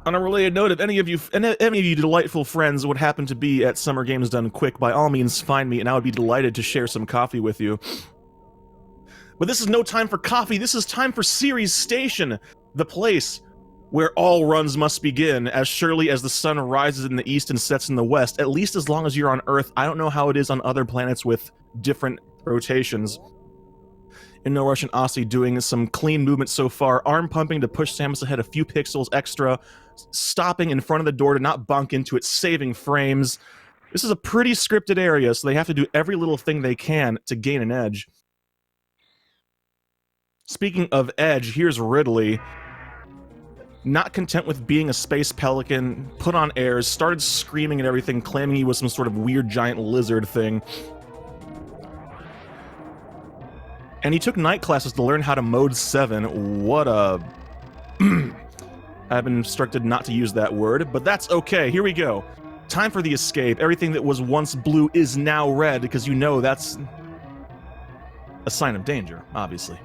On a related note, if any of you delightful friends would happen to be at Summer Games Done Quick, by all means find me and I would be delighted to share some coffee with you. But this is no time for coffee, this is time for Ceres Station, the place where all runs must begin, as surely as the sun rises in the east and sets in the west, at least as long as you're on Earth. I don't know how it is on other planets with different rotations. InNoRush and Osse doing some clean movement so far, arm pumping to push Samus ahead a few pixels extra, stopping in front of the door to not bunk into it, saving frames. This is a pretty scripted area, so they have to do every little thing they can to gain an edge. Speaking of edge, here's Ridley. Not content with being a space pelican, put on airs, started screaming and everything, claiming he was some sort of weird giant lizard thing. And he took night classes to learn how to mode 7. What a... I've been instructed not to use that word, but that's okay. Here we go. Time for the escape. Everything that was once blue is now red, because you know that's a sign of danger, obviously.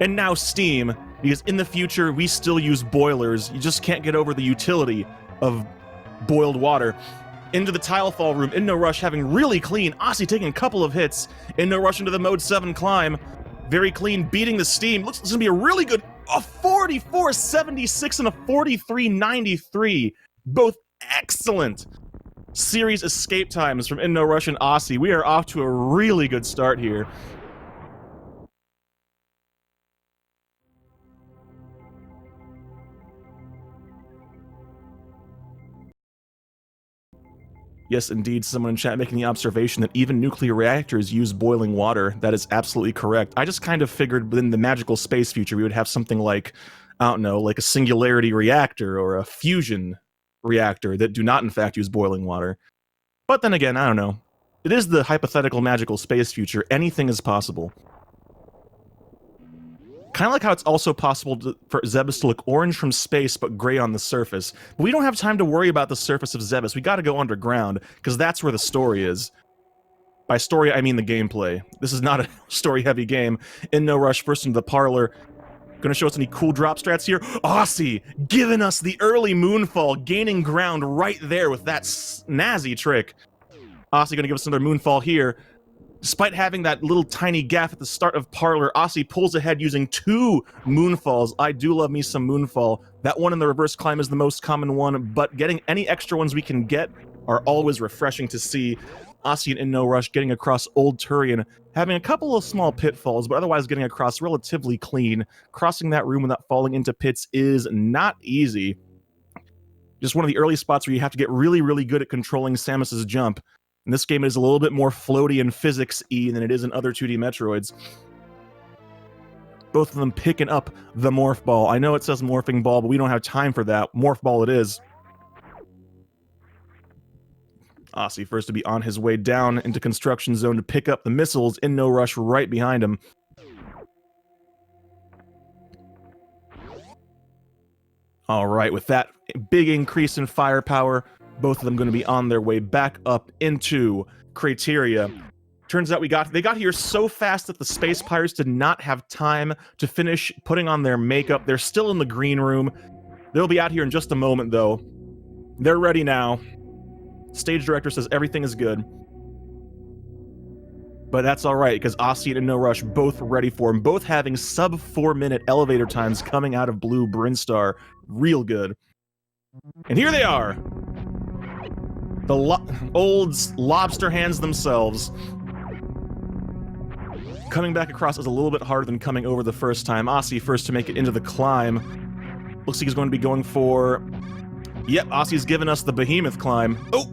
And now steam, because in the future we still use boilers. You just can't get over the utility of boiled water. Into the tile fall room, InNoRush having really clean, Osse taking a couple of hits, InNoRush into the mode 7 climb, very clean, beating the steam. Looks like it's gonna be a really good, a 44.76 and a 43.93, both excellent series escape times from InNoRush and Osse. We are off to a really good start here. Yes, indeed, someone in chat making the observation that even nuclear reactors use boiling water. That is absolutely correct. I just kind of figured within the magical space future we would have something like, I don't know, like a singularity reactor or a fusion reactor that do not in fact use boiling water. But then again, I don't know. It is the hypothetical magical space future. Anything is possible. Kind of like how it's also possible for Zebes to look orange from space but gray on the surface. But we don't have time to worry about the surface of Zebes. We gotta go underground, because that's where the story is. By story, I mean the gameplay. This is not a story-heavy game. InNoRush first into the parlor. Gonna show us any cool drop strats here. Osse giving us the early moonfall, gaining ground right there with that snazzy trick. Osse gonna give us another moonfall here. Despite having that little tiny gaff at the start of Parlor, Osse pulls ahead using 2 moonfalls. I do love me some moonfall. That one in the reverse climb is the most common one, but getting any extra ones we can get are always refreshing to see. Osse and InNoRush getting across Old Turian, having a couple of small pitfalls, but otherwise getting across relatively clean. Crossing that room without falling into pits is not easy. Just one of the early spots where you have to get really, really good at controlling Samus's jump. And this game is a little bit more floaty and physics-y than it is in other 2D Metroids. Both of them picking up the Morph Ball. I know it says Morphing Ball, but we don't have time for that. Morph Ball it is. Osse first to be on his way down into Construction Zone to pick up the missiles. InNoRush right behind him. Alright, with that big increase in firepower, both of them going to be on their way back up into Crateria. Turns out they got here so fast that the Space Pirates did not have time to finish putting on their makeup. They're still in the green room. They'll be out here in just a moment, though. They're ready now. Stage director says everything is good. But that's alright, because Osse and InNoRush both ready for him. Both having sub 4-minute elevator times coming out of Blue Brinstar. Real good. And here they are! The old lobster hands themselves. Coming back across is a little bit harder than coming over the first time. Osse first to make it into the climb. Looks like he's going to be going for... Yep, Osse's given us the Behemoth climb. Oh!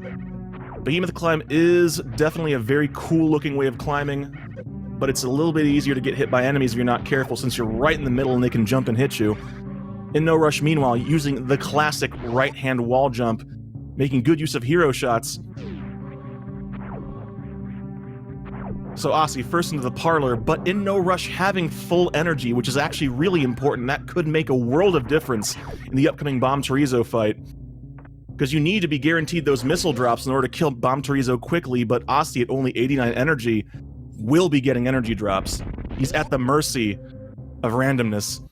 Behemoth climb is definitely a very cool looking way of climbing, but it's a little bit easier to get hit by enemies if you're not careful, since you're right in the middle and they can jump and hit you. InNoRush, meanwhile, using the classic right-hand wall jump, making good use of hero shots. So Osse first into the parlor, but InNoRush having full energy, which is actually really important. That could make a world of difference in the upcoming Bomb Torizo fight. Because you need to be guaranteed those missile drops in order to kill Bomb Torizo quickly, but Osse at only 89 energy will be getting energy drops. He's at the mercy of randomness.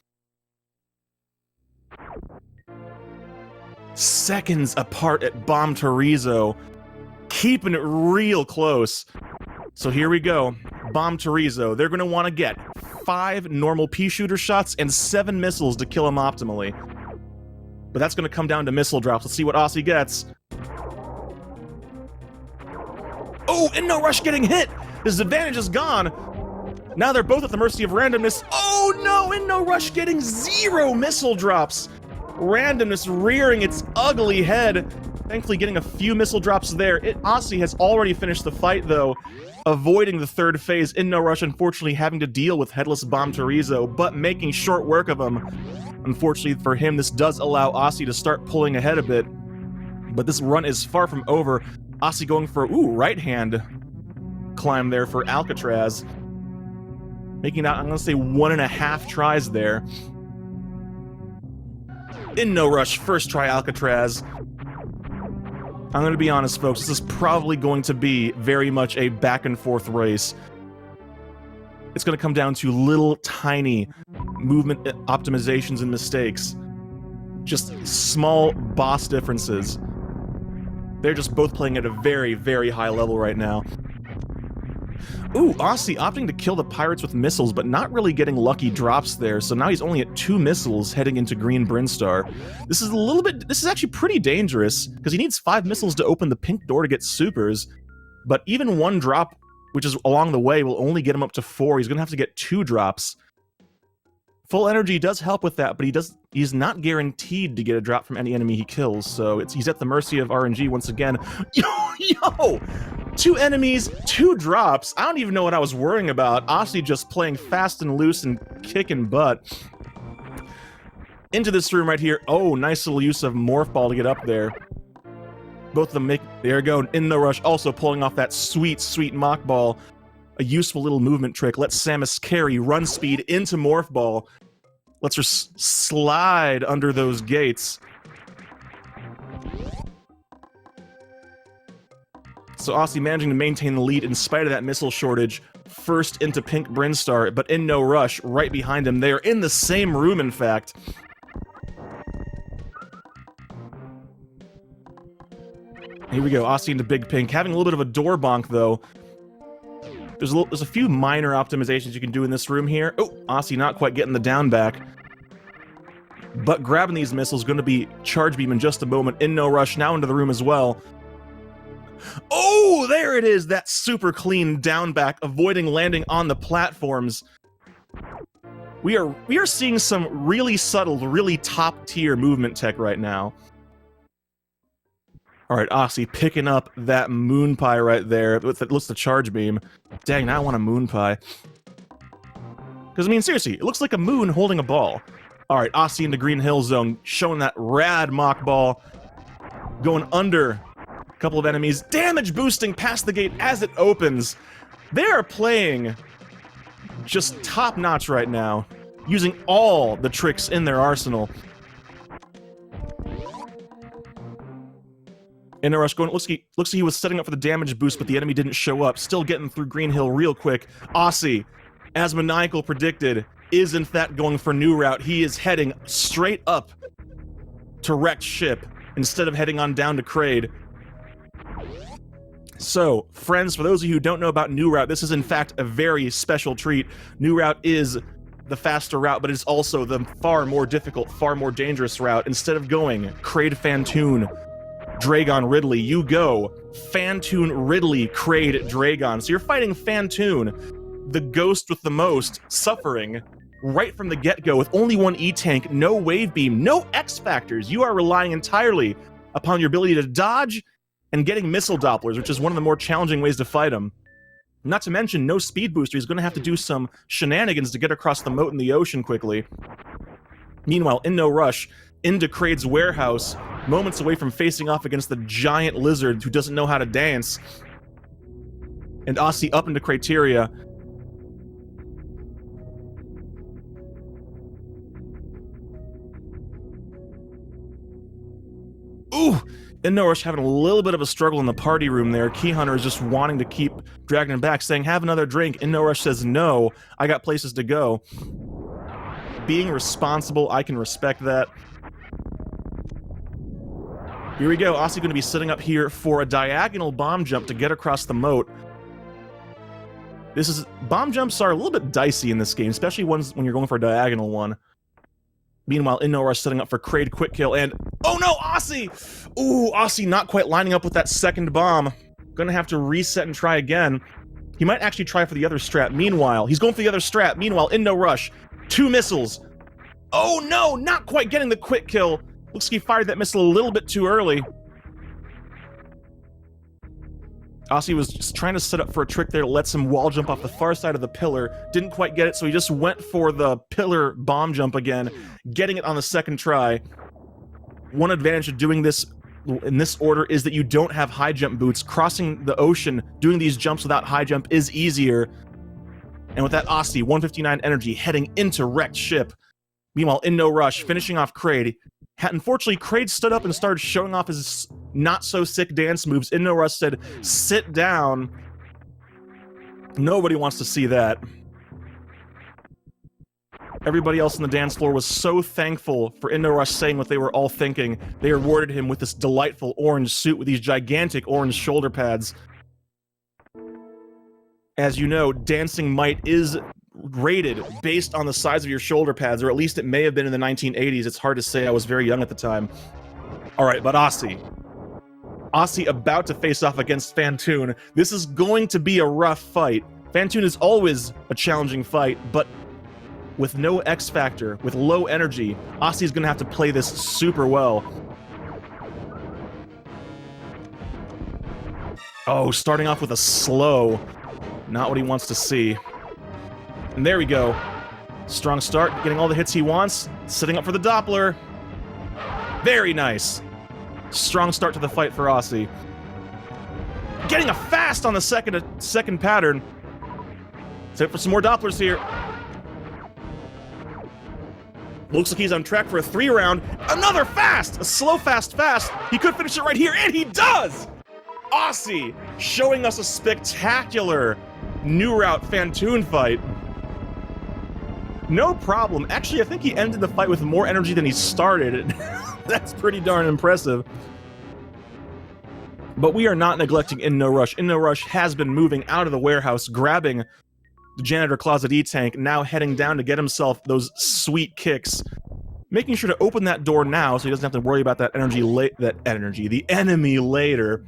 seconds apart at Bomb Torizo, keeping it real close. So here we go. Bomb Torizo. They're going to want to get 5 normal pea shooter shots and 7 missiles to kill him optimally. But that's going to come down to missile drops. Let's see what Osse gets. Oh, InNoRush getting hit! His advantage is gone. Now they're both at the mercy of randomness. Oh no, InNoRush getting 0 missile drops. Randomness rearing its ugly head. Thankfully getting a few missile drops there. Osse has already finished the fight though, avoiding the 3rd phase. InNoRush unfortunately having to deal with Headless Bomb Torizo, but making short work of him. Unfortunately for him, this does allow Osse to start pulling ahead a bit. But this run is far from over. Osse going for, right hand climb there for Alcatraz. Making out, I'm going to say 1.5 tries there. InNoRush, first try Alcatraz. I'm going to be honest, folks, this is probably going to be very much a back-and-forth race. It's going to come down to little, tiny movement optimizations and mistakes. Just small boss differences. They're just both playing at a very, very high level right now. Ooh, Osse opting to kill the pirates with missiles, but not really getting lucky drops there, so now he's only at 2 missiles heading into Green Brinstar. This is actually pretty dangerous, because he needs 5 missiles to open the pink door to get supers, but even 1 drop, which is along the way, will only get him up to 4. He's gonna have to get 2 drops. Full energy does help with that, but he's not guaranteed to get a drop from any enemy he kills, so he's at the mercy of RNG once again. Yo! 2 enemies, 2 drops. I don't even know what I was worrying about. Osse just playing fast and loose and kicking butt. Into this room right here. Oh, nice little use of Morph Ball to get up there. Both of them make... There you go. InNoRush also pulling off that sweet, sweet Mock Ball. A useful little movement trick. Let Samus carry run speed into Morph Ball. Lets her slide under those gates. So Osse managing to maintain the lead in spite of that missile shortage. First into Pink Brinstar, but InNoRush right behind him. They are in the same room, in fact. Here we go, Osse into Big Pink. Having a little bit of a door bonk, though. There's a few minor optimizations you can do in this room here. Oh, Osse not quite getting the down back. But grabbing these missiles is going to be Charge Beam in just a moment. InNoRush now into the room as well. Oh, there it is! That super clean down back, avoiding landing on the platforms. We are seeing some really subtle, really top-tier movement tech right now. Alright, Osse picking up that Moon Pie right there. What's the Charge Beam? Dang, now I want a Moon Pie. Because, I mean, seriously, it looks like a moon holding a ball. Alright, Osse into Green Hill Zone, showing that rad Mock Ball. Going under a couple of enemies. Damage boosting past the gate as it opens. They are playing just top-notch right now. Using all the tricks in their arsenal. InNoRush going, looks like he was setting up for the damage boost, but the enemy didn't show up. Still getting through Green Hill real quick. Osse, as Maniacal predicted, is in fact going for New Route. He is heading straight up to Wrecked Ship instead of heading on down to Kraid. So, friends, for those of you who don't know about New Route, this is in fact a very special treat. New Route is the faster route, but it's also the far more difficult, far more dangerous route. Instead of going Kraid Phantoon, Dragon Ridley, you go Phantoon Ridley, Kraid Dragon. So you're fighting Phantoon, the ghost with the most, suffering right from the get-go with only 1 E-Tank, no Wave Beam, no X-Factors. You are relying entirely upon your ability to dodge and getting missile Dopplers, which is one of the more challenging ways to fight him. Not to mention, no speed booster. He's going to have to do some shenanigans to get across the moat in the ocean quickly. Meanwhile, InNoRush into Kraid's warehouse, moments away from facing off against the giant lizard who doesn't know how to dance. And Osse up into Criteria. Ooh! InNoRush having a little bit of a struggle in the party room there. Key Hunter is just wanting to keep dragging him back, saying, have another drink. InNoRush says, no, I got places to go. Being responsible, I can respect that. Here we go. Osse going to be sitting up here for a diagonal bomb jump to get across the moat. Bomb jumps are a little bit dicey in this game, especially when you're going for a diagonal one. Meanwhile, InNoRush setting up for Kraid quick kill, and oh no, Osse! Ooh, Osse not quite lining up with that second bomb. Gonna have to reset and try again. He might actually try for the other strat. Meanwhile, he's going for the other strat. Meanwhile, InNoRush, 2 missiles. Oh no, not quite getting the quick kill. Looks like he fired that missile a little bit too early. Osse was just trying to set up for a trick there that lets him wall jump off the far side of the pillar. Didn't quite get it, so he just went for the pillar bomb jump again, getting it on the second try. One advantage of doing this in this order is that you don't have high jump boots. Crossing the ocean, doing these jumps without high jump is easier. And with that, Osse, 159 energy, heading into wrecked ship. Meanwhile, InNoRush, finishing off Kraid. Unfortunately, Kraid stood up and started showing off his not-so-sick dance moves. InNoRush said, sit down. Nobody wants to see that. Everybody else on the dance floor was so thankful for InNoRush saying what they were all thinking. They rewarded him with this delightful orange suit with these gigantic orange shoulder pads. As you know, dancing might is rated based on the size of your shoulder pads, or at least it may have been in the 1980s. It's hard to say, I was very young at the time. Alright, but Osse about to face off against Phantoon. This is going to be a rough fight. Phantoon is always a challenging fight, but with no X factor, with low energy, Osse is going to have to play this super well. Oh, starting off with a slow. Not what he wants to see. And there we go. Strong start, getting all the hits he wants. Setting up for the Doppler. Very nice. Strong start to the fight for Osse. Getting a fast on the second pattern. Set up for some more Dopplers here. Looks like he's on track for a 3-round. Another fast! A slow fast. He could finish it right here, and he does! Osse showing us a spectacular new route Phantoon fight. No problem. Actually, I think he ended the fight with more energy than he started. That's pretty darn impressive. But we are not neglecting InNoRush. InNoRush has been moving out of the warehouse, grabbing the Janitor Closet E-Tank, now heading down to get himself those sweet kicks. Making sure to open that door now so he doesn't have to worry about the enemy later.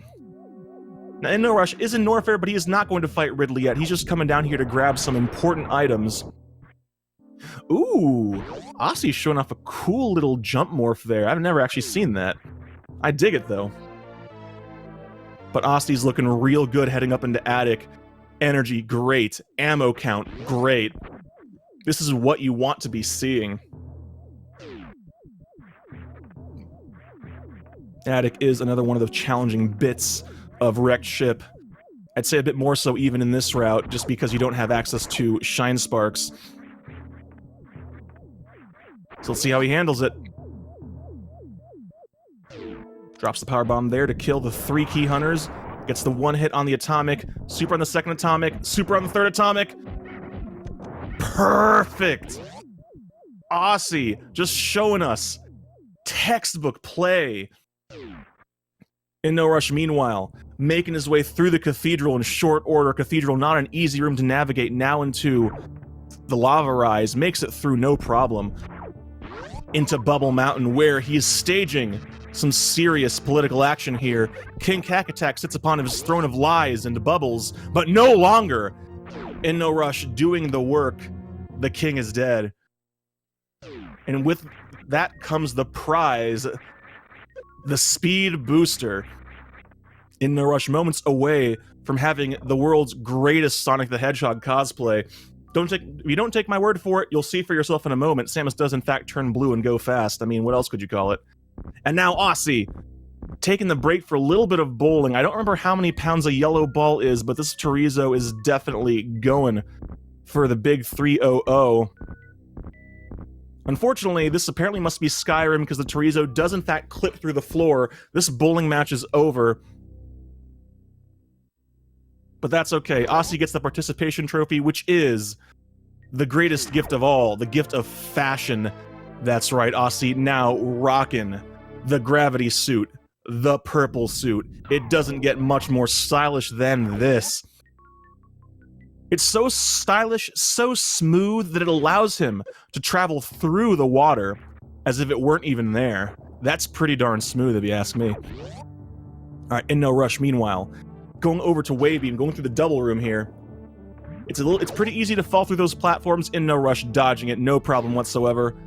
Now, InNoRush is in Norfair, but he is not going to fight Ridley yet. He's just coming down here to grab some important items. Ooh, Osse's showing off a cool little jump morph there. I've never actually seen that. I dig it, though. But Osse's looking real good heading up into Attic. Energy, great. Ammo count, great. This is what you want to be seeing. Attic is another one of the challenging bits of wrecked ship. I'd say a bit more so even in this route, just because you don't have access to Shine Sparks. So let's see how he handles it. Drops the power bomb there to kill the 3 key hunters. Gets the 1 hit on the atomic. Super on the second atomic. Super on the third atomic. Perfect! Osse just showing us textbook play. InNoRush, meanwhile, making his way through the Cathedral in short order. Cathedral, not an easy room to navigate, now into the Lava Rise. Makes it through no problem. Into Bubble Mountain, where he is staging some serious political action here. King Kakatak sits upon his throne of lies and bubbles, but no longer. InNoRush doing the work. The king is dead. And with that comes the prize, the speed booster. InNoRush moments away from having the world's greatest Sonic the Hedgehog cosplay. If you don't take my word for it, you'll see for yourself in a moment. Samus does in fact turn blue and go fast. I mean, what else could you call it? And now Osse, taking the break for a little bit of bowling. I don't remember how many pounds a yellow ball is, but this chorizo is definitely going for the big 3-0-0. Unfortunately, this apparently must be Skyrim because the chorizo does in fact clip through the floor. This bowling match is over. But that's okay. Osse gets the participation trophy, which is the greatest gift of all, the gift of fashion. That's right, Osse now rocking the gravity suit, the purple suit. It doesn't get much more stylish than this. It's so stylish, so smooth, that it allows him to travel through the water as if it weren't even there. That's pretty darn smooth, if you ask me. Alright, InNoRush, meanwhile, going over to Wave Beam, going through the double room here. It's pretty easy to fall through those platforms. InNoRush dodging it, no problem whatsoever.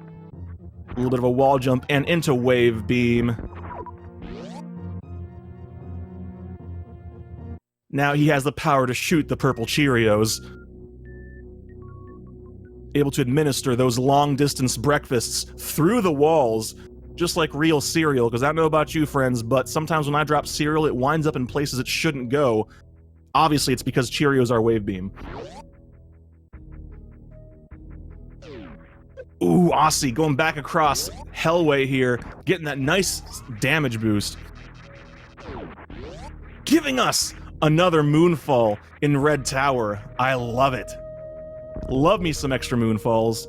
A little bit of a wall jump, and into Wave Beam. Now he has the power to shoot the purple Cheerios. Able to administer those long-distance breakfasts through the walls, just like real cereal, because I don't know about you, friends, but sometimes when I drop cereal, it winds up in places it shouldn't go. Obviously, it's because Cheerios are Wave Beam. Ooh, Osse going back across Hellway here, getting that nice damage boost. Giving us another Moonfall in Red Tower. I love it. Love me some extra Moonfalls.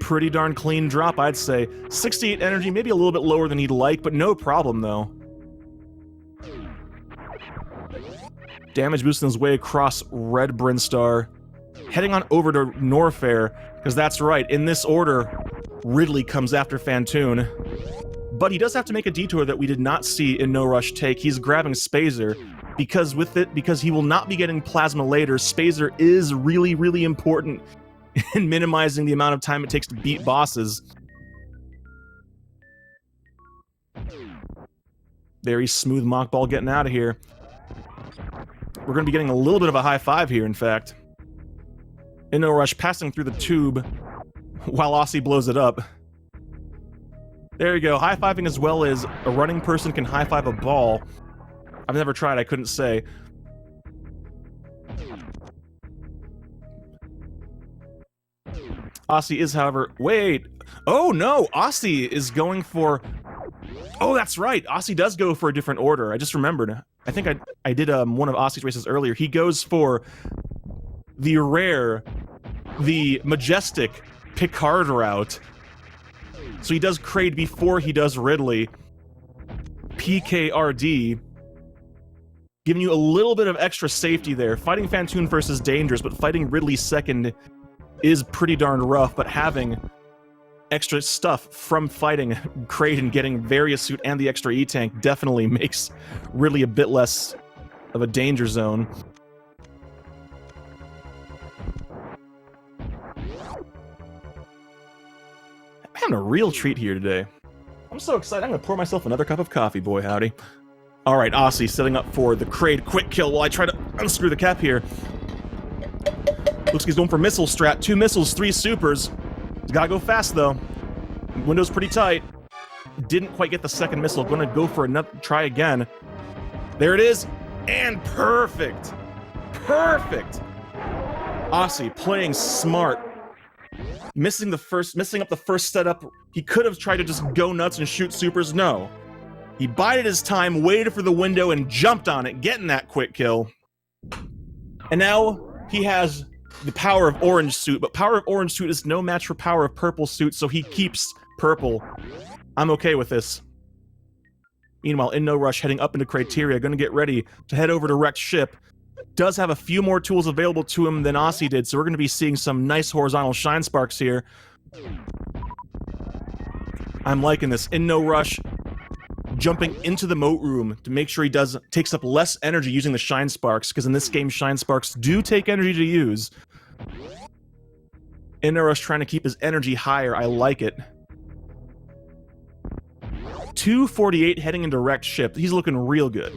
Pretty darn clean drop, I'd say. 68 energy, maybe a little bit lower than he'd like, but no problem, though. Damage boosting his way across Red Brinstar. Heading on over to Norfair, because that's right, in this order, Ridley comes after Phantoon. But he does have to make a detour that we did not see InNoRush take. He's grabbing Spazer, because he will not be getting Plasma later. Spazer is really, really important in minimizing the amount of time it takes to beat bosses. Very smooth Mock Ball getting out of here. We're going to be getting a little bit of a high five here, in fact. InNoRush passing through the tube while Osse blows it up. There you go, high-fiving as well as a running person can high-five a ball. I've never tried, I couldn't say. Osse is, however... Wait! Oh no! Osse is going for... Oh, that's right! Osse does go for a different order. I just remembered. I think I did one of Osse's races earlier. He goes for the rare, the majestic Picard route. So he does Kraid before he does Ridley. PKRD. Giving you a little bit of extra safety there. Fighting Phantoon first is dangerous, but fighting Ridley second is pretty darn rough, but having extra stuff from fighting Kraid and getting Various Suit and the extra E-Tank definitely makes Ridley a bit less of a danger zone. I'm having a real treat here today. I'm so excited. I'm going to pour myself another cup of coffee, boy howdy. Alright, Osse setting up for the Kraid quick kill while I try to unscrew the cap here. Looks like he's going for missile strat. 2 missiles, 3 supers. He's gotta go fast, though. Window's pretty tight. Didn't quite get the second missile. Gonna go for another try again. There it is. And perfect. Perfect. Osse playing smart. Missing up the first setup. He could have tried to just go nuts and shoot supers. No. He bided his time, waited for the window, and jumped on it, getting that quick kill. And now he has the power of Orange Suit, but power of Orange Suit is no match for power of Purple Suit, so he keeps Purple. I'm okay with this. Meanwhile, InNoRush heading up into Criteria, gonna get ready to head over to Wrecked Ship. Does have a few more tools available to him than Osse did, so we're gonna be seeing some nice horizontal shine sparks here. I'm liking this. InNoRush jumping into the moat room to make sure he takes up less energy using the shine sparks, because in this game shine sparks do take energy to use. InNoRush trying to keep his energy higher. I like it. 248 heading into Wrecked Ship. He's looking real good.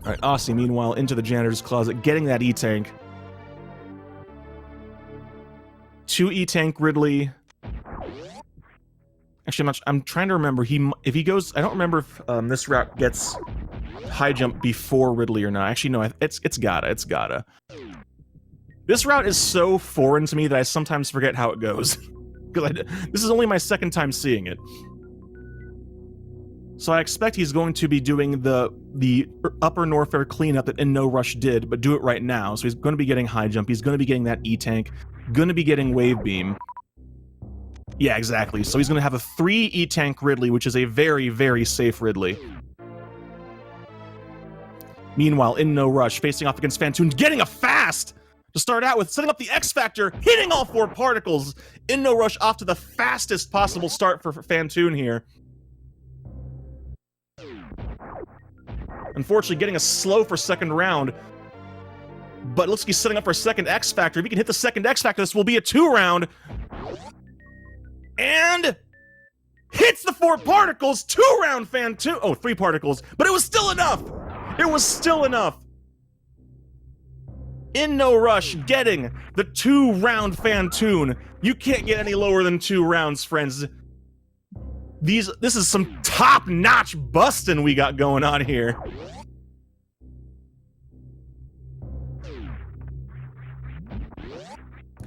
Alright, Osse meanwhile into the janitor's closet, getting that E-Tank. 2 E-Tank Ridley. Actually, I'm trying to remember. If he goes, I don't remember if this route gets high jump before Ridley or not. Actually, no, it's gotta. This route is so foreign to me that I sometimes forget how it goes. Because this is only my second time seeing it. So I expect he's going to be doing the upper Norfair cleanup that InNoRush did, but do it right now. So he's going to be getting high jump. He's going to be getting that E-Tank. Going to be getting Wave Beam. Yeah, exactly. So he's going to have a 3 E-Tank Ridley, which is a very, very safe Ridley. Meanwhile, InNoRush facing off against Phantoon, getting a fast to start out with, setting up the X Factor, hitting all 4 particles. InNoRush off to the fastest possible start for Phantoon here. Unfortunately, getting a slow for second round. But looks like he's setting up for a second X Factor. If he can hit the second X Factor, this will be a 2-round. And hits the 4 particles, 2-round Phantoon. Oh, 3 particles, but it was still enough. It was still enough. InNoRush getting the 2-round Phantoon. You can't get any lower than 2 rounds, friends. This is some top-notch busting we got going on here.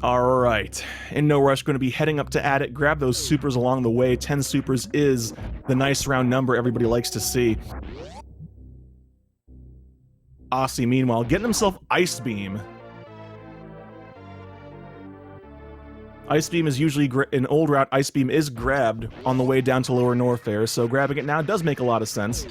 Alright, InNoRush going to be heading up to Attic, grab those supers along the way. 10 supers is the nice round number everybody likes to see. Osse, meanwhile, getting himself Ice Beam. Ice Beam is usually, in old route, Ice Beam is grabbed on the way down to Lower Norfair, so grabbing it now does make a lot of sense.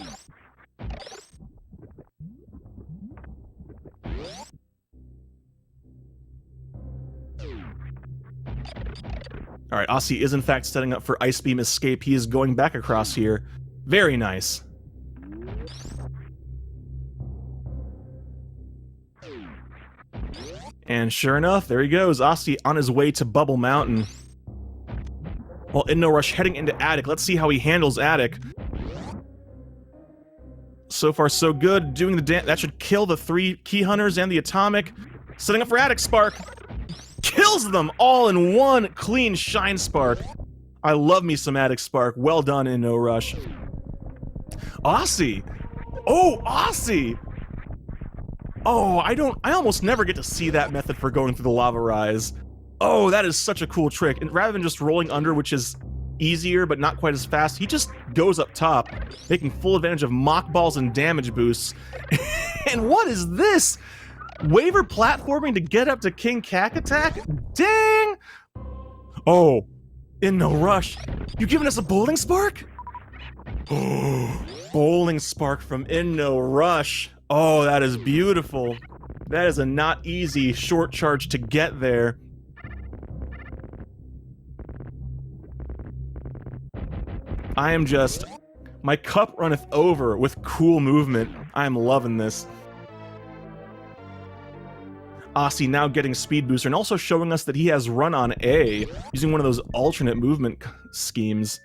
Alright, Osse is in fact setting up for Ice Beam escape. He is going back across here. Very nice. And sure enough, there he goes, Osse on his way to Bubble Mountain. Well, InNoRush heading into Attic. Let's see how he handles Attic. So far, so good. Doing the that should kill the 3 Key Hunters and the Atomic. Setting up for Attic Spark. Kills them all in one clean Shine Spark. I love me some Attic Spark. Well done, InNoRush. Osse! Oh, Osse! Oh, I almost never get to see that method for going through the Lava Rise. Oh, that is such a cool trick. And rather than just rolling under, which is easier but not quite as fast, he just goes up top, making full advantage of Mock Balls and damage boosts. And what is this? Waiver platforming to get up to King Cack Attack? Dang! Oh, InNoRush, you giving us a Bowling Spark? Oh, Bowling Spark from InNoRush. Oh, that is beautiful. That is a not easy short charge to get there. I am just... my cup runneth over with cool movement. I am loving this. Osse now getting Speed Booster and also showing us that he has Run on A, using one of those alternate movement schemes.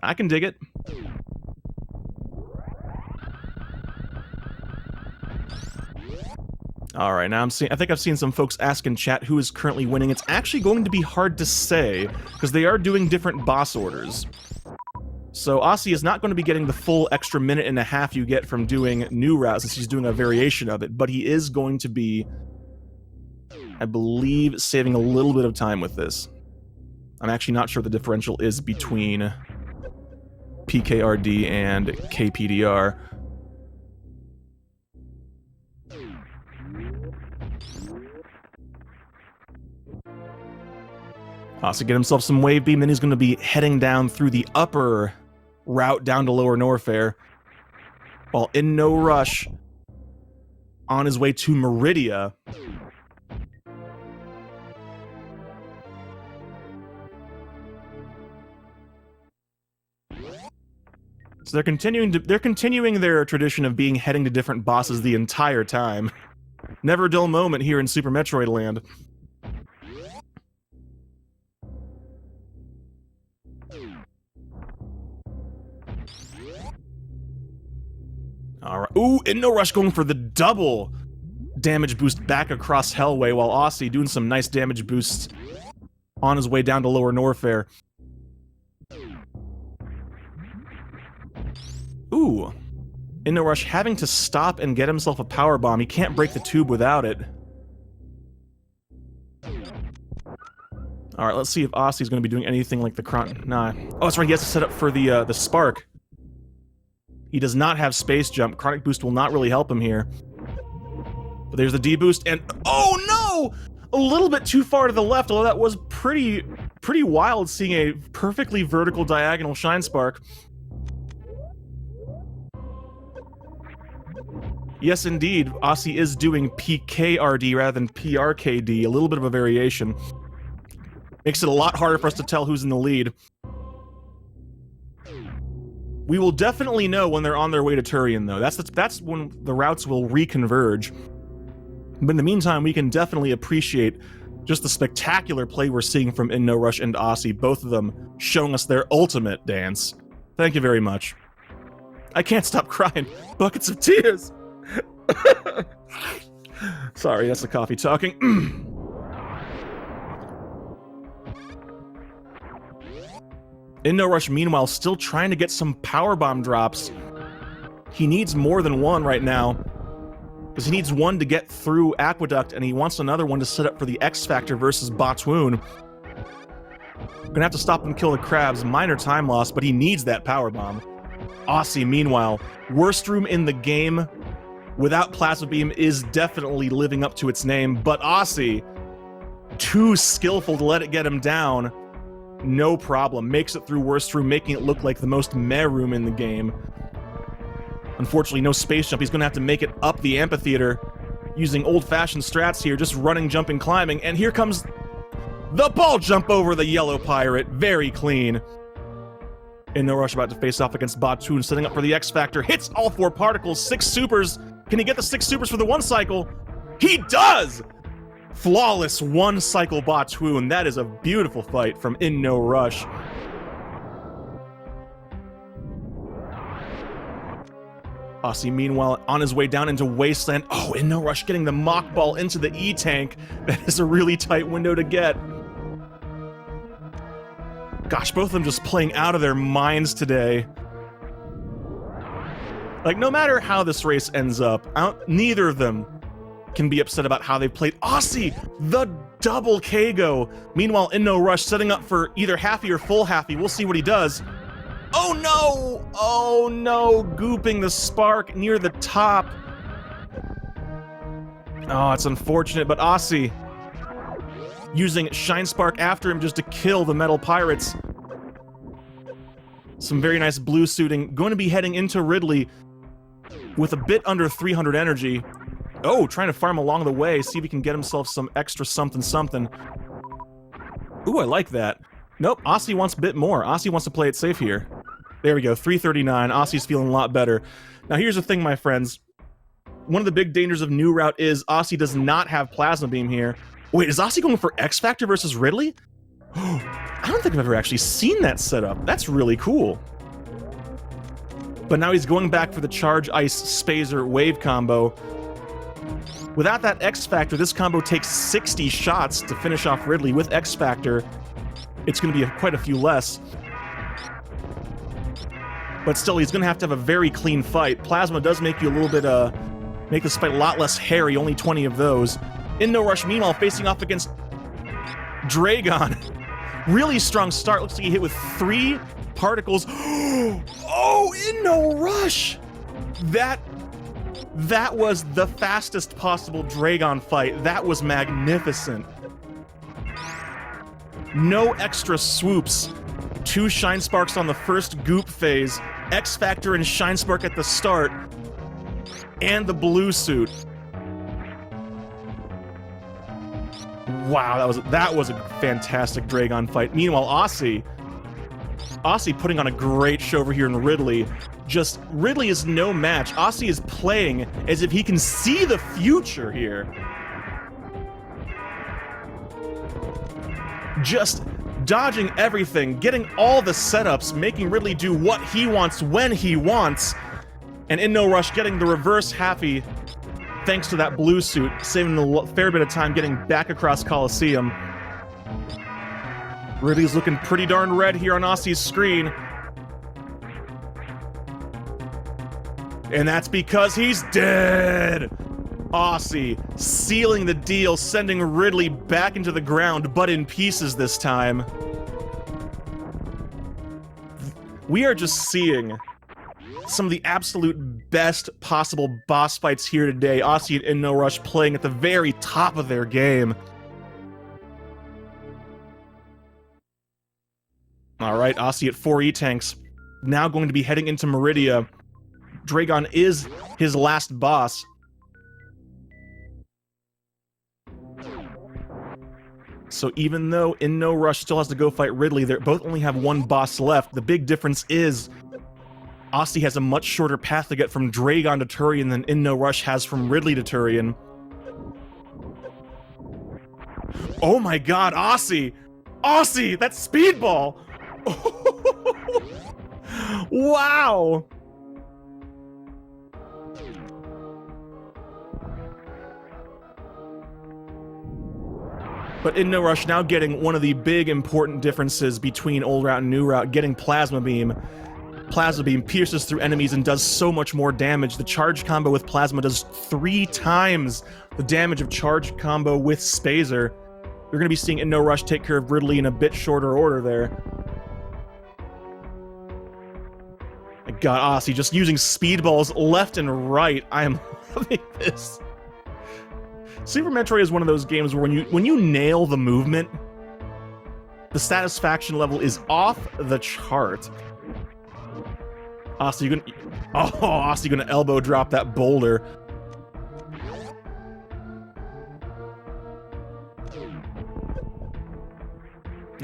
I can dig it. Alright, now I think I've seen some folks ask in chat who is currently winning. It's actually going to be hard to say, because they are doing different boss orders. So Osse is not going to be getting the full extra minute and a half you get from doing new routes, since he's doing a variation of it, but he is going to be, I believe, saving a little bit of time with this. I'm actually not sure the differential is between PKRD and KPDR. So get himself some Wave Beam, then he's going to be heading down through the upper route down to Lower Norfair. While InNoRush on his way to Meridia. So they're continuing their tradition of heading to different bosses the entire time. Never a dull moment here in Super Metroid Land. Alright. Ooh, InNoRush going for the double damage boost back across Hellway, while Osse doing some nice damage boosts on his way down to Lower Norfair. Ooh. InNoRush having to stop and get himself a power bomb. He can't break the tube without it. Alright, let's see if Osse's going to be doing anything like the Nah. Oh, that's right, he has to set up for the Spark. He does not have Space Jump. Chronic Boost will not really help him here. But there's the D-Boost, and... oh, no! A little bit too far to the left, although that was pretty Pretty wild seeing a perfectly vertical diagonal Shine Spark. Yes, indeed, Osse is doing PKRD rather than PRKD, a little bit of a variation. Makes it a lot harder for us to tell who's in the lead. We will definitely know when they're on their way to Turian, though. That's when the routes will reconverge. But in the meantime, we can definitely appreciate just the spectacular play we're seeing from InNoRush and Osse, both of them showing us their ultimate dance. Thank you very much. I can't stop crying. Buckets of tears! Sorry, that's the coffee talking. InNoRush, meanwhile, still trying to get some powerbomb drops. He needs more than one right now, because he needs one to get through Aqueduct, and he wants another one to set up for the X Factor versus Botwoon. Gonna have to stop and kill the crabs. Minor time loss, but he needs that powerbomb. Osse, meanwhile, worst room in the game without Plasma Beam is definitely living up to its name, but Osse, too skillful to let it get him down. No problem. Makes it through worst room, making it look like the most meh room in the game. Unfortunately, no space jump. He's going to have to make it up the amphitheater using old-fashioned strats here, just running, jumping, climbing, and here comes the ball jump over the yellow pirate. Very clean. InNoRush about to face off against Botwoon, setting up for the X Factor. Hits all 4 particles, 6 supers. Can he get the 6 supers for the 1 cycle? He does! Flawless 1 cycle Botwoon. That is a beautiful fight from InNoRush. Osse, meanwhile, on his way down into Wasteland. Oh, InNoRush getting the Mach Ball into the E-Tank. That is a really tight window to get. Gosh, both of them just playing out of their minds today. Like, no matter how this race ends up, neither of them can be upset about how they played. Osse, the double KO. Meanwhile, InNoRush setting up for either Happy or full Happy. We'll see what he does. Oh no! Oh no! Gooping the spark near the top. Oh, it's unfortunate, but Osse using Shine Spark after him just to kill the Metal Pirates. Some very nice blue suiting. Going to be heading into Ridley with a bit under 300 energy. Oh, trying to farm along the way, see if he can get himself some extra something. Ooh, I like that. Nope, Osse wants a bit more. Osse wants to play it safe here. There we go, 339. Osse's feeling a lot better. Now here's the thing, my friends. One of the big dangers of New Route is Osse does not have Plasma Beam here. Wait, is Osse going for X Factor versus Ridley? I don't think I've ever actually seen that setup. That's really cool. But now he's going back for the Charge Ice Spazer Wave combo. Without that X Factor, this combo takes 60 shots to finish off Ridley. With X Factor, it's going to be quite a few less. But still, he's going to have a very clean fight. Plasma does make you a little bit, make this fight a lot less hairy, only 20 of those. InNoRush, meanwhile, facing off against Dragon. Really strong start. Looks like he hit with 3 particles. Oh, InNoRush! That was the fastest possible Dragon fight. That was magnificent. No extra swoops. 2 Shine Sparks on the first goop phase. X Factor and Shine Spark at the start. And the blue suit. Wow, that was a fantastic Dragon fight. Meanwhile, Osse putting on a great show over here in Ridley. Just, Ridley is no match. Osse is playing as if he can see the future here. Just dodging everything, getting all the setups, making Ridley do what he wants when he wants. And InNoRush getting the reverse Happy thanks to that blue suit, saving a fair bit of time getting back across Coliseum. Ridley's looking pretty darn red here on Osse's screen. And that's because he's dead! Osse sealing the deal, sending Ridley back into the ground, but in pieces this time. We are just seeing some of the absolute best possible boss fights here today. Osse and InNoRush playing at the very top of their game. Alright, Osse at 4 E-tanks. Now going to be heading into Meridia. Dragon is his last boss. So even though InNoRush still has to go fight Ridley, they both only have one boss left. The big difference is Osse has a much shorter path to get from Dragon to Turian than InNoRush has from Ridley to Turian. Oh my god, Osse! Osse! That speedball! Wow! But InNoRush now getting one of the big important differences between old route and new route, getting Plasma Beam. Plasma Beam pierces through enemies and does so much more damage. The charge combo with Plasma does 3 times the damage of charge combo with Spazer. You're going to be seeing InNoRush take care of Ridley in a bit shorter order there. My god, Osse just using speedballs left and right. I am loving this. Super Metroid is one of those games where when you nail the movement, the satisfaction level is off the chart. Osse, Osse gonna elbow drop that boulder.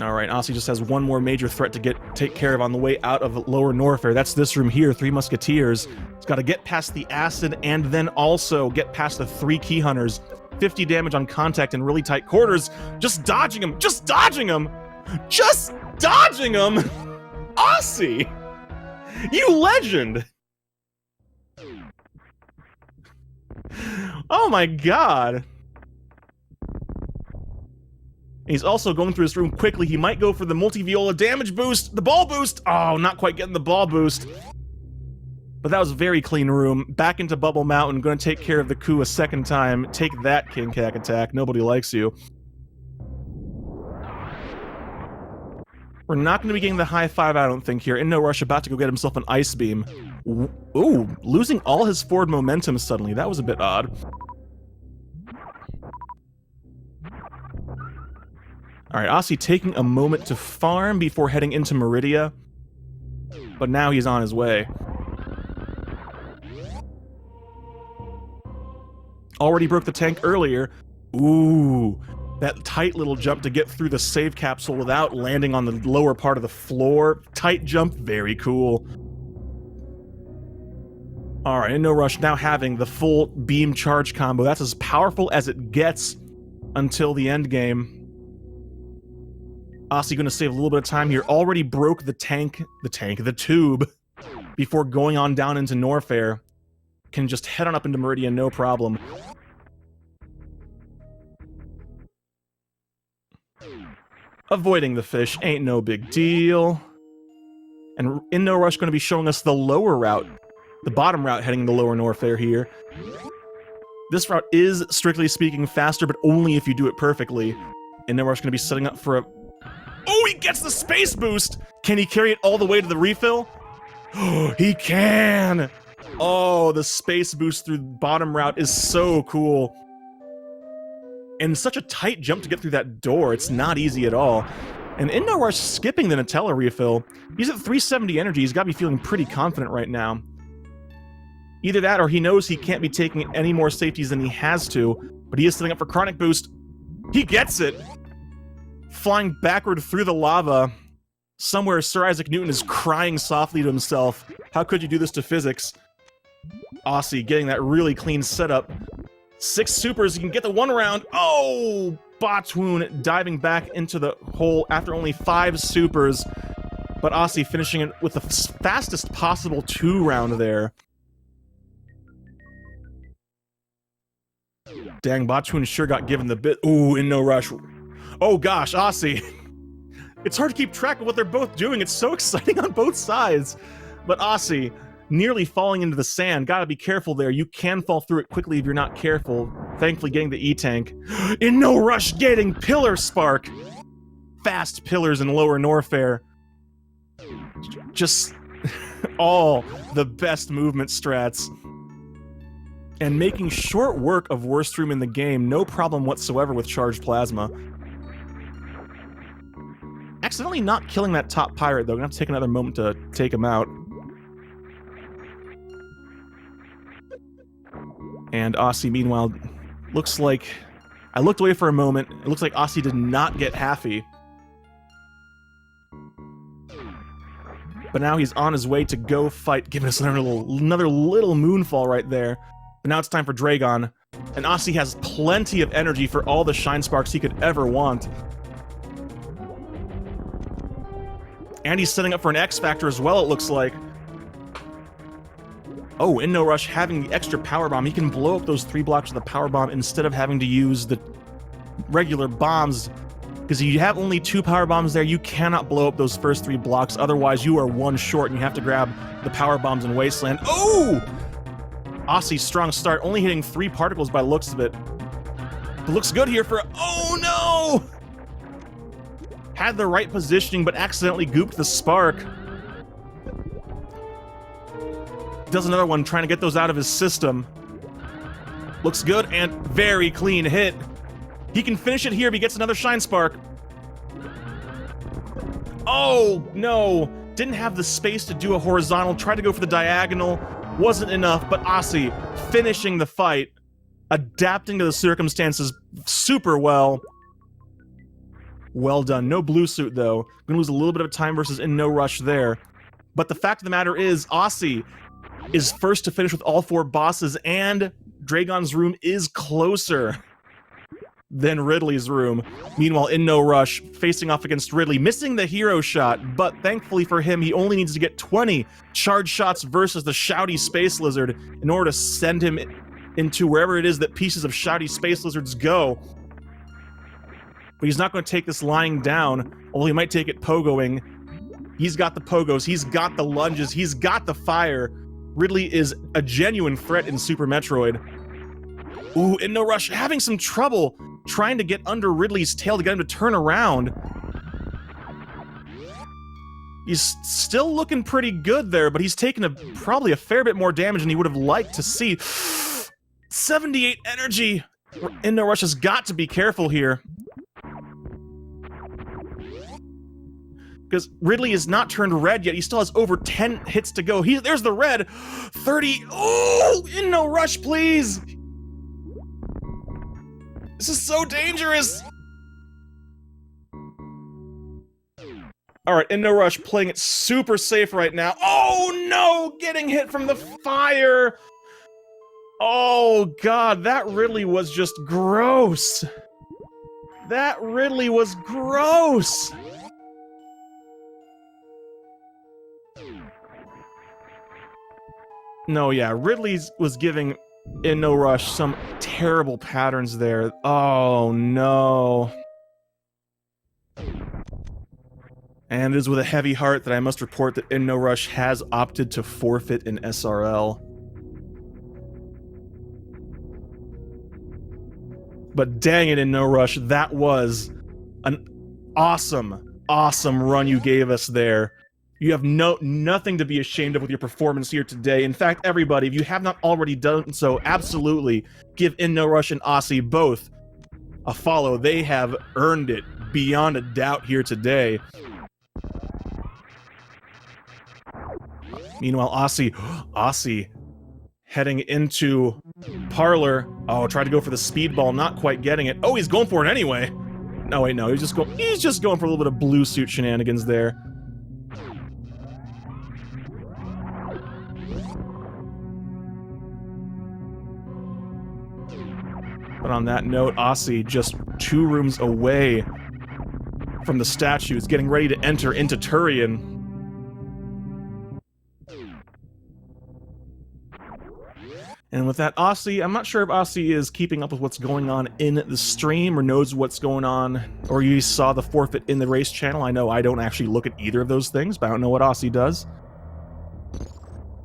Alright, Osse just has one more major threat to take care of on the way out of Lower Norfair. That's this room here, 3 Musketeers. He's got to get past the acid and then also get past the 3 Key Hunters. 50 damage on contact in really tight quarters. Just dodging him! Just dodging him! Just dodging him! Osse! You legend! Oh my god. He's also going through this room quickly. He might go for the multi-viola damage boost. The ball boost! Oh, not quite getting the ball boost. But that was a very clean room. Back into Bubble Mountain. Going to take care of the coup a second time. Take that, King Cack Attack. Nobody likes you. We're not going to be getting the high five, I don't think, here. InNoRush about to go get himself an Ice Beam. Ooh, losing all his forward momentum suddenly. That was a bit odd. Alright, Osse taking a moment to farm before heading into Meridia. But now he's on his way. Already broke the tank earlier. Ooh, that tight little jump to get through the save capsule without landing on the lower part of the floor. Tight jump, very cool. Alright, InNoRush now having the full beam charge combo. That's as powerful as it gets until the end game. Osse gonna save a little bit of time here. Already broke the tube, before going on down into Norfair. Can just head on up into Meridia, no problem. Avoiding the fish ain't no big deal. And InNoRush gonna be showing us the lower route. The bottom route heading to Lower Norfair here. This route is, strictly speaking, faster, but only if you do it perfectly. InNoRush gonna be setting up for a... Oh, he gets the space boost! Can he carry it all the way to the refill? Oh, he can! Oh, the space boost through bottom route is so cool. And such a tight jump to get through that door. It's not easy at all. And InNoRush skipping the Nutella refill. He's at 370 energy. He's got to be feeling pretty confident right now. Either that or he knows he can't be taking any more safeties than he has to, but he is setting up for Chronic Boost. He gets it! Flying backward through the lava. Somewhere Sir Isaac Newton is crying softly to himself. How could you do this to physics? Osse getting that really clean setup. 6 supers, he can get the 1 round. Oh! Botwoon diving back into the hole after only 5 supers. But Osse finishing it with the fastest possible 2 round there. Dang, Botwoon sure got given the bit. Ooh, InNoRush. Oh gosh, Osse. It's hard to keep track of what they're both doing. It's so exciting on both sides. But Osse, nearly falling into the sand. Gotta be careful there. You can fall through it quickly if you're not careful. Thankfully getting the E-tank. InNoRush getting Pillar Spark. Fast pillars in Lower Norfair. Just all the best movement strats. And making short work of worst room in the game. No problem whatsoever with Charged Plasma. Accidentally not killing that top pirate, though. I'm gonna have to take another moment to take him out. And Osse, meanwhile, looks like... I looked away for a moment. It looks like Osse did not get halfy. But now he's on his way to go fight, giving us another little moonfall right there. But now it's time for Dragon. And Osse has plenty of energy for all the Shine Sparks he could ever want. And he's setting up for an X Factor as well, it looks like. Oh, InNoRush having the extra Power Bomb. He can blow up those 3 blocks with a Power Bomb instead of having to use the regular bombs. Because if you have only 2 Power Bombs there, you cannot blow up those first 3 blocks. Otherwise, you are 1 short and you have to grab the Power Bombs in Wasteland. Oh! Osse's strong start, only hitting 3 particles by the looks of it. But looks good here for... Oh, no! Had the right positioning, but accidentally gooped the spark. Does another one, trying to get those out of his system. Looks good, and very clean hit. He can finish it here if he gets another Shine Spark. Oh, no. Didn't have the space to do a horizontal. Tried to go for the diagonal. Wasn't enough, but Osse finishing the fight. Adapting to the circumstances super well. Well done. No blue suit, though. Gonna lose a little bit of time versus InNoRush there. But the fact of the matter is, Osse is first to finish with all 4 bosses, and Dragon's room is closer than Ridley's room. Meanwhile, InNoRush facing off against Ridley, missing the hero shot, but thankfully for him, he only needs to get 20 charge shots versus the Shouty Space Lizard in order to send him into wherever it is that pieces of Shouty Space Lizards go. But he's not going to take this lying down, although he might take it pogoing. He's got the pogos, he's got the lunges, he's got the fire. Ridley is a genuine threat in Super Metroid. Ooh, InNoRush having some trouble trying to get under Ridley's tail to get him to turn around. He's still looking pretty good there, but he's taken probably a fair bit more damage than he would have liked to see. 78 energy! InNoRush has got to be careful here. Because Ridley is not turned red yet. He still has over 10 hits to go. There's the red! 30... Oh! InNoRush, please! This is so dangerous! Alright, InNoRush playing it super safe right now. Oh no! Getting hit from the fire! Oh god, that Ridley was just gross! That Ridley was gross! No, yeah, Ridley was giving InNoRush some terrible patterns there. Oh, no. And it is with a heavy heart that I must report that InNoRush has opted to forfeit in SRL. But dang it, InNoRush, that was an awesome, awesome run you gave us there. You have nothing to be ashamed of with your performance here today. In fact, everybody, if you have not already done so, absolutely give InNoRush and Osse both a follow. They have earned it beyond a doubt here today. Meanwhile, Osse heading into Parlor. Oh, tried to go for the speedball, not quite getting it. Oh, he's going for it anyway. No, wait, no, he's just going for a little bit of blue suit shenanigans there. But on that note, Osse just 2 rooms away from the statues, getting ready to enter into Turian. And with that, Osse, I'm not sure if Osse is keeping up with what's going on in the stream or knows what's going on, or you saw the forfeit in the race channel. I know I don't actually look at either of those things, but I don't know what Osse does.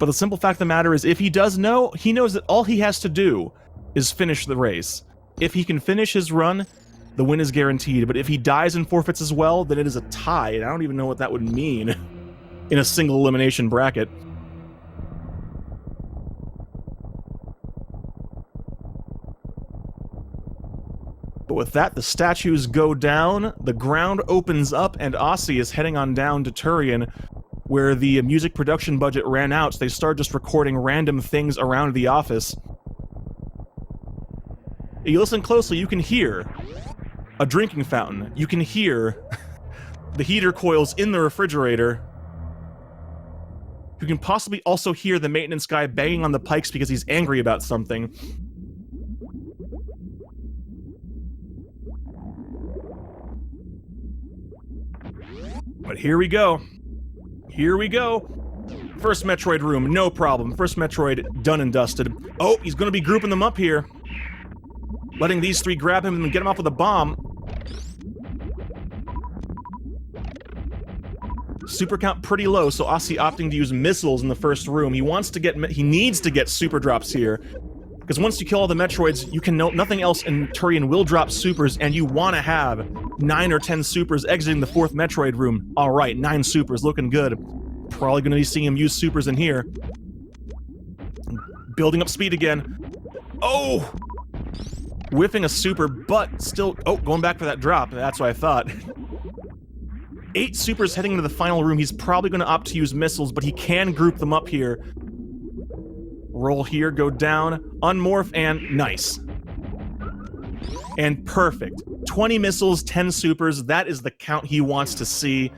But the simple fact of the matter is, if he does know, he knows that all he has to do is finish the race. If he can finish his run, the win is guaranteed. But if he dies and forfeits as well, then it is a tie, and I don't even know what that would mean in a single elimination bracket. But with that, the statues go down, the ground opens up, and Osse is heading on down to Turian, where the music production budget ran out, so they start just recording random things around the office. You listen closely, you can hear a drinking fountain. You can hear the heater coils in the refrigerator. You can possibly also hear the maintenance guy banging on the pipes because he's angry about something. But here we go. Here we go. First Metroid room, no problem. First Metroid done and dusted. Oh, he's gonna be grouping them up here. Letting these three grab him and get him off with a bomb. Super count pretty low, so Osse opting to use missiles in the first room. He needs to get super drops here. Because once you kill all the Metroids, you can know nothing else in Turian will drop supers, and you want to have 9 or 10 supers exiting the fourth Metroid room. Alright, 9 supers, looking good. Probably going to be seeing him use supers in here. Building up speed again. Oh! Whiffing a super, but still... Oh, going back for that drop. That's what I thought. 8 supers heading into the final room. He's probably going to opt to use missiles, but he can group them up here. Roll here, go down, unmorph, and nice. And perfect. 20 missiles, 10 supers. That is the count he wants to see.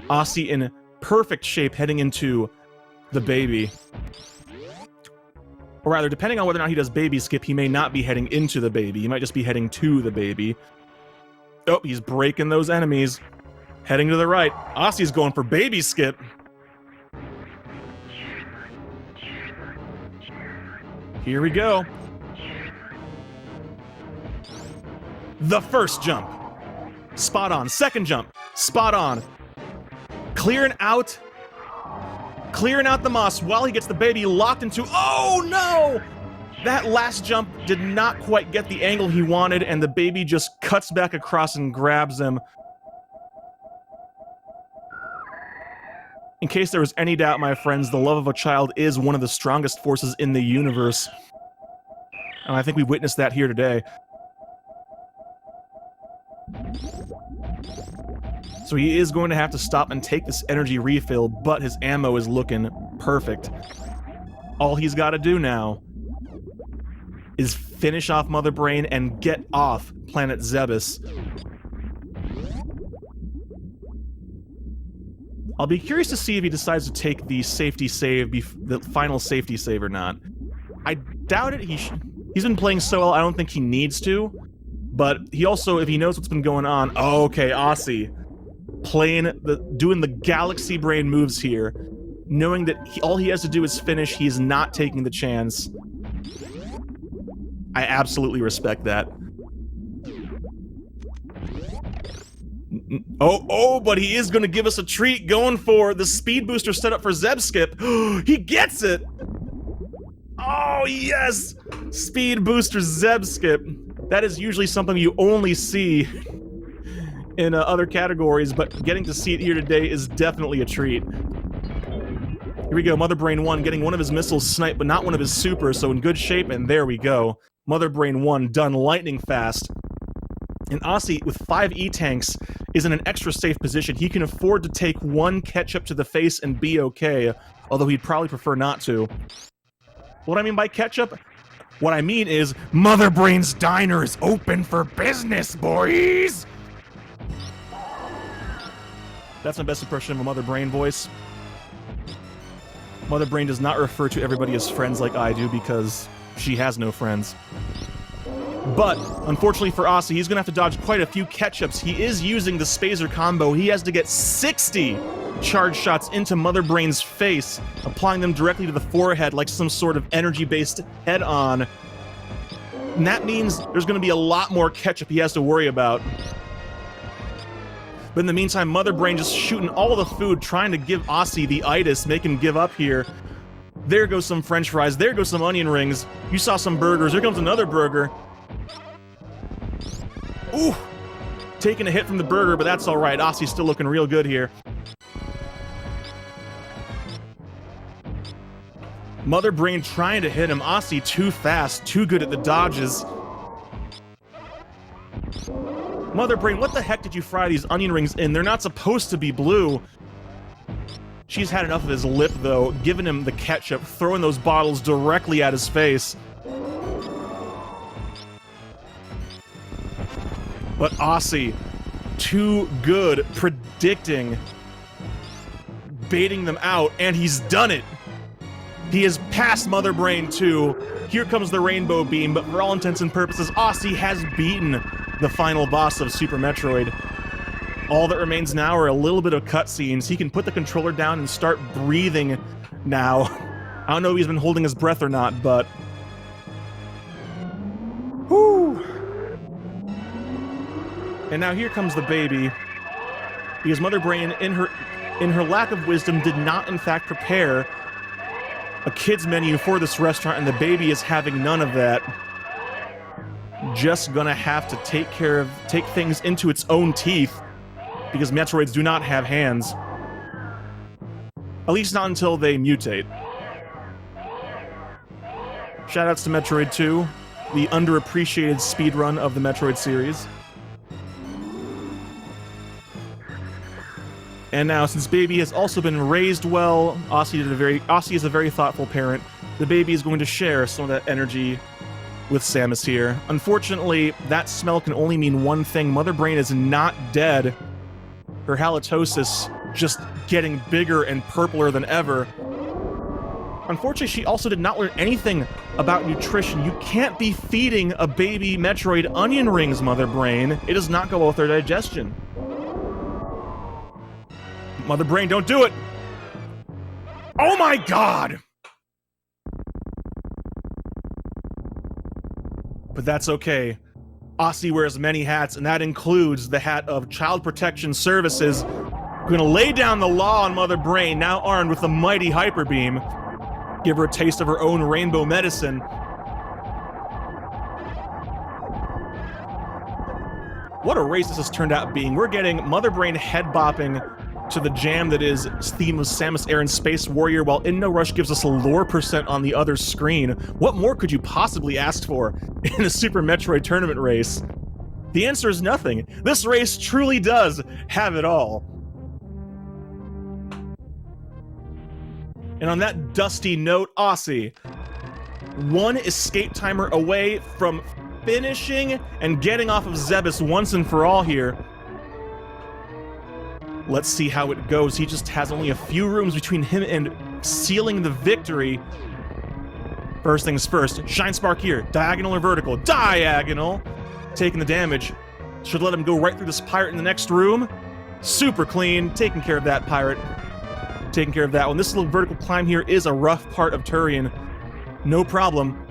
Osse in perfect shape heading into the baby. Or rather, depending on whether or not he does baby skip, he may not be heading into the baby. He might just be heading to the baby. Oh, he's breaking those enemies. Heading to the right. Osse's going for baby skip. Here we go. The first jump. Spot on. Second jump. Spot on. Clearing out the moss while he gets the baby locked into... Oh, no! That last jump did not quite get the angle he wanted, and the baby just cuts back across and grabs him. In case there was any doubt, my friends, the love of a child is one of the strongest forces in the universe. And I think we witnessed that here today. So he is going to have to stop and take this energy refill, but his ammo is looking perfect. All he's got to do now is finish off Mother Brain and get off planet Zebes. I'll be curious to see if he decides to take the safety save, the final safety save or not. I doubt it. He's been playing so well, I don't think he needs to. But he also, if he knows what's been going on... Oh, okay, Osse. Doing the galaxy brain moves here. Knowing that all he has to do is finish, he's not taking the chance. I absolutely respect that. Oh, but he is going to give us a treat, going for the speed booster set up for Zeb Skip. He gets it! Oh, yes! Speed booster Zeb Skip. That is usually something you only see in other categories, but getting to see it here today is definitely a treat. Here we go, Mother Brain 1 getting one of his missiles sniped, but not one of his supers, so in good shape, and there we go. Mother Brain 1 done lightning fast. And Osse, with 5 E-tanks, is in an extra safe position. He can afford to take one ketchup to the face and be okay, although he'd probably prefer not to. What I mean by ketchup? What I mean is, Mother Brain's Diner is open for business, boys! That's my best impression of a Mother Brain voice. Mother Brain does not refer to everybody as friends like I do because she has no friends. But, unfortunately for Osse, he's gonna have to dodge quite a few ketchups. He is using the Spazer combo. He has to get 60 charge shots into Mother Brain's face, applying them directly to the forehead like some sort of energy-based head-on. And that means there's gonna be a lot more ketchup he has to worry about. But in the meantime, Mother Brain just shooting all the food, trying to give Osse the itis, make him give up here. There goes some french fries, there goes some onion rings. You saw some burgers, here comes another burger. Ooh! Taking a hit from the burger, but that's alright. Osse's still looking real good here. Mother Brain trying to hit him. Osse too fast, too good at the dodges. Mother Brain, what the heck did you fry these onion rings in? They're not supposed to be blue. She's had enough of his lip, though, giving him the ketchup, throwing those bottles directly at his face. But Osse, too good, predicting, baiting them out, and he's done it. He has passed Mother Brain 2. Here comes the Rainbow Beam, but for all intents and purposes, Osse has beaten the final boss of Super Metroid. All that remains now are a little bit of cutscenes. He can put the controller down and start breathing now. I don't know if he's been holding his breath or not, but... Whew! And now here comes the baby. Because Mother Brain, in her lack of wisdom, did not in fact prepare a kid's menu for this restaurant, and the baby is having none of that. Just gonna have to take things into its own teeth, because Metroids do not have hands. At least not until they mutate. Shoutouts to Metroid 2, the underappreciated speedrun of the Metroid series. And now, since baby has also been raised well, Osse is a very thoughtful parent. The baby is going to share some of that energy with Samus here. Unfortunately, that smell can only mean one thing. Mother Brain is not dead. Her halitosis just getting bigger and purpler than ever. Unfortunately, she also did not learn anything about nutrition. You can't be feeding a baby Metroid onion rings, Mother Brain. It does not go well with their digestion. Mother Brain, don't do it! Oh my god! But that's okay. Osse wears many hats, and that includes the hat of Child Protection Services. We're gonna lay down the law on Mother Brain, now armed with the mighty Hyper Beam. Give her a taste of her own rainbow medicine. What a race this has turned out being. We're getting Mother Brain head-bopping to the jam that is theme of Samus Aran Space Warrior, while InNoRush gives us a lore percent on the other screen. What more could you possibly ask for in a Super Metroid tournament race? The answer is nothing. This race truly does have it all. And on that dusty note, Osse, one escape timer away from finishing and getting off of Zebes once and for all here. Let's see how it goes. He just has only a few rooms between him and sealing the victory. First things first, Shine Spark here. Diagonal or vertical? Diagonal! Taking the damage. Should let him go right through this pirate in the next room. Super clean. Taking care of that pirate. Taking care of that one. This little vertical climb here is a rough part of Turian. No problem.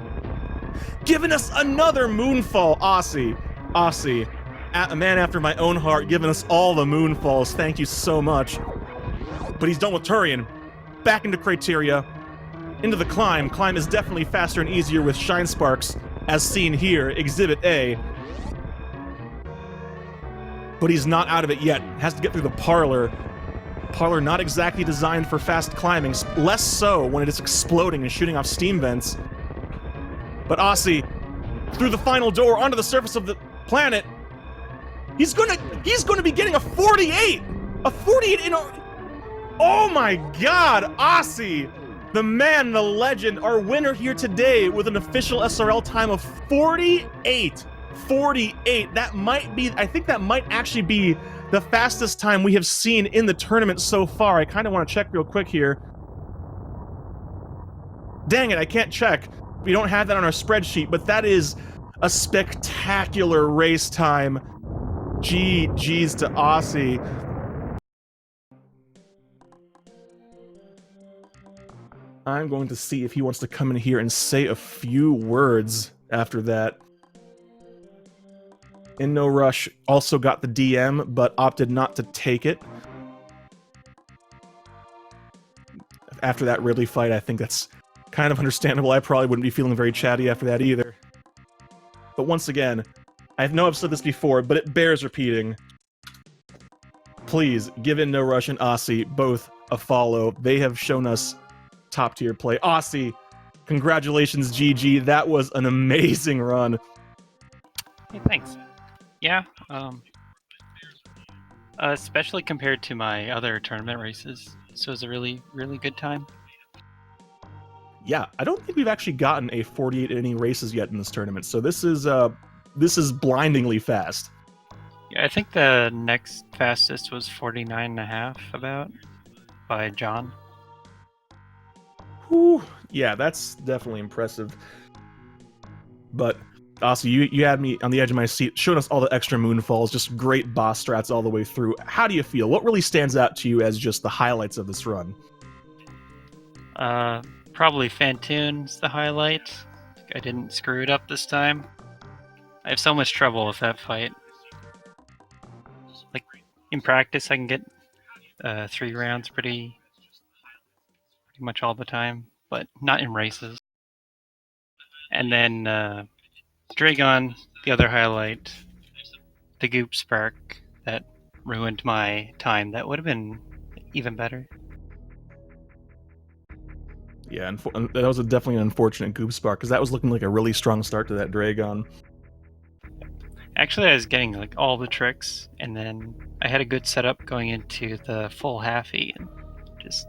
Giving us another moonfall, Osse. Osse. A man after my own heart, giving us all the moonfalls. Thank you so much. But he's done with Turian. Back into Criteria. Into the climb. Climb is definitely faster and easier with Shine Sparks, as seen here, Exhibit A. But he's not out of it yet. Has to get through the parlor. Parlor not exactly designed for fast climbing. Less so when it is exploding and shooting off steam vents. But Osse, through the final door, onto the surface of the planet. He's gonna be getting a 48! A 48 in a... Oh my god, Osse! The man, the legend, our winner here today with an official SRL time of 48! 48! That might be... I think that might actually be the fastest time we have seen in the tournament so far. I kind of want to check real quick here. Dang it, I can't check. We don't have that on our spreadsheet, but that is a spectacular race time. GG's to Osse. I'm going to see if he wants to come in here and say a few words after that. InNoRush also got the DM, but opted not to take it. After that Ridley fight, I think that's kind of understandable. I probably wouldn't be feeling very chatty after that either. But once again, I know I've said this before, but it bears repeating. Please, give InNoRush and Osse both a follow. They have shown us top-tier play. Osse, congratulations, GG. That was an amazing run. Hey, thanks. Yeah, Especially compared to my other tournament races. So it was a really, really good time. Yeah, I don't think we've actually gotten a 48 inning races yet in this tournament, so this is blindingly fast. Yeah, I think the next fastest was 49.5 about by John. Whew, yeah, that's definitely impressive. But also, you had me on the edge of my seat, showing us all the extra moonfalls, just great boss strats all the way through. How do you feel? What really stands out to you as just the highlights of this run? Probably Fantoon's the highlight. I didn't screw it up this time. I have so much trouble with that fight. Like, in practice, I can get 3 rounds pretty much all the time, but not in races. And then Dragon, the other highlight, the Goop Spark that ruined my time. That would have been even better. Yeah, and that was definitely an unfortunate goop spark because that was looking like a really strong start to that Dragon. Actually, I was getting like all the tricks, and then I had a good setup going into the full halfie, and just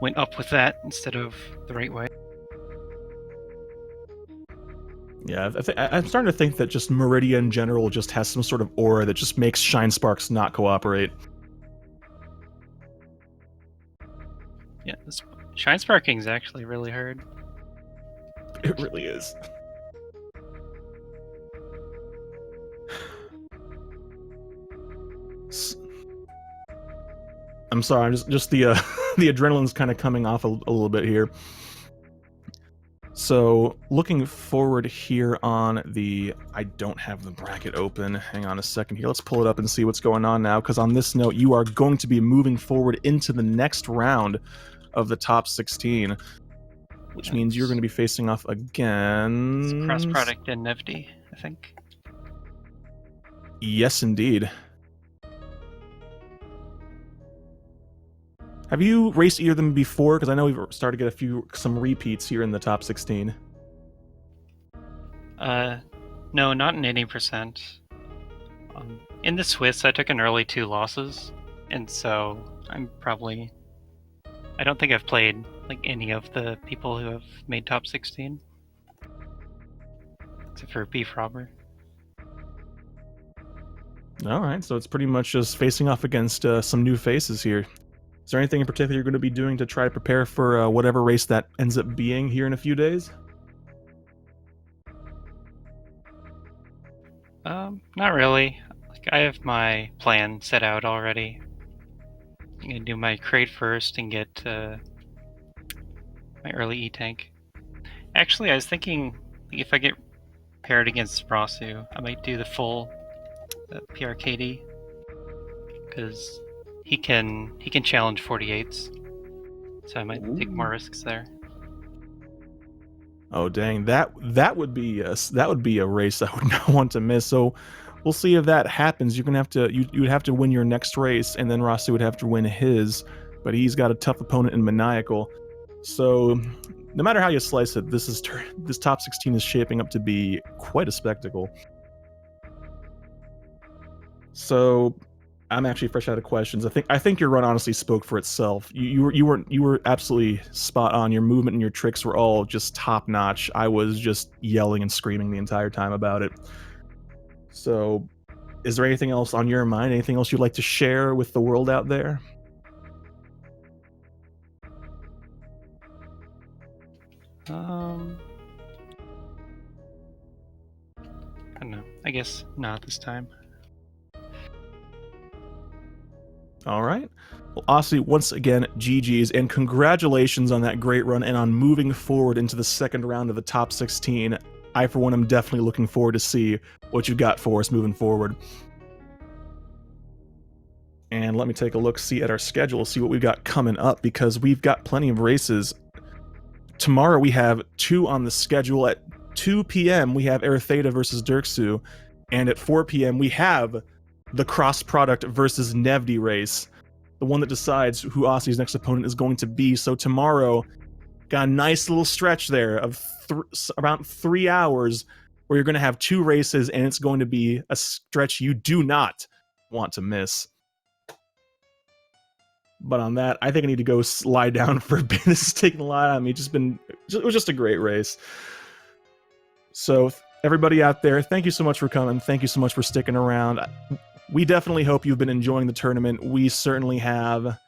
went up with that instead of the right way. Yeah, I'm starting to think that just Meridia in general just has some sort of aura that just makes Shine Sparks not cooperate. Yeah, this Shine Sparking is actually really hard. It really is. I'm sorry, I'm just the the adrenaline's kind of coming off a little bit here. So looking forward here on the, I don't have the bracket open. Hang on a second here. Let's pull it up and see what's going on now. Because on this note, you are going to be moving forward into the next round of the top 16, which means you're going to be facing off again. Cross product and Nifty, I think. Yes, indeed. Have you raced either of them before? Because I know we've started to get some repeats here in the top 16. No, not in 80%. In the Swiss, I took an early 2 losses, and so I don't think I've played like any of the people who have made top 16, except for Beef Robber. All right, so it's pretty much just facing off against some new faces here. Is there anything in particular you're going to be doing to try to prepare for whatever race that ends up being here in a few days? Not really. Like, I have my plan set out already. I'm gonna do my crate first and get my early E-Tank. Actually, I was thinking if I get paired against Rasu, I might do the full PRKD, because he can challenge 48s, so I might take more risks there. Oh dang, that would be a race I would not want to miss. So we'll see if that happens. You're gonna have to you would have to win your next race, and then Rasu would have to win his. But he's got a tough opponent in Maniacal. So no matter how you slice it, this top 16 is shaping up to be quite a spectacle. So I'm actually fresh out of questions. I think your run honestly spoke for itself. You were absolutely spot on. Your movement and your tricks were all just top notch. I was just yelling and screaming the entire time about it. So, is there anything else on your mind? Anything else you'd like to share with the world out there? I don't know. I guess not this time. All right. Well, Osse, once again, GG's, and congratulations on that great run and on moving forward into the second round of the top 16. I, for one, am definitely looking forward to see what you got for us moving forward. And let me take a look, see at our schedule, see what we've got coming up, because we've got plenty of races. Tomorrow we have 2 on the schedule. At 2 p.m. we have Ertheta versus Dirksu, and at 4 p.m. we have the cross product versus Nevdi race, the one that decides who Osse's next opponent is going to be. So tomorrow, got a nice little stretch there of around 3 hours where you're going to have 2 races, and it's going to be a stretch you do not want to miss. But on that, I think I need to go lie down for a bit. This is taking a lot on me. It was just a great race. So everybody out there, thank you so much for coming. Thank you so much for sticking around. We definitely hope you've been enjoying the tournament. We certainly have.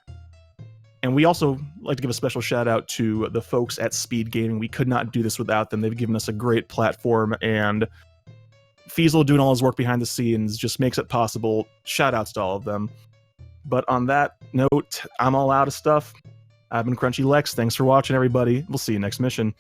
And we also like to give a special shout out to the folks at Speed Gaming. We could not do this without them. They've given us a great platform, and Feasel doing all his work behind the scenes just makes it possible. Shout outs to all of them. But on that note, I'm all out of stuff. I've been Crunchy Lex. Thanks for watching, everybody. We'll see you next mission.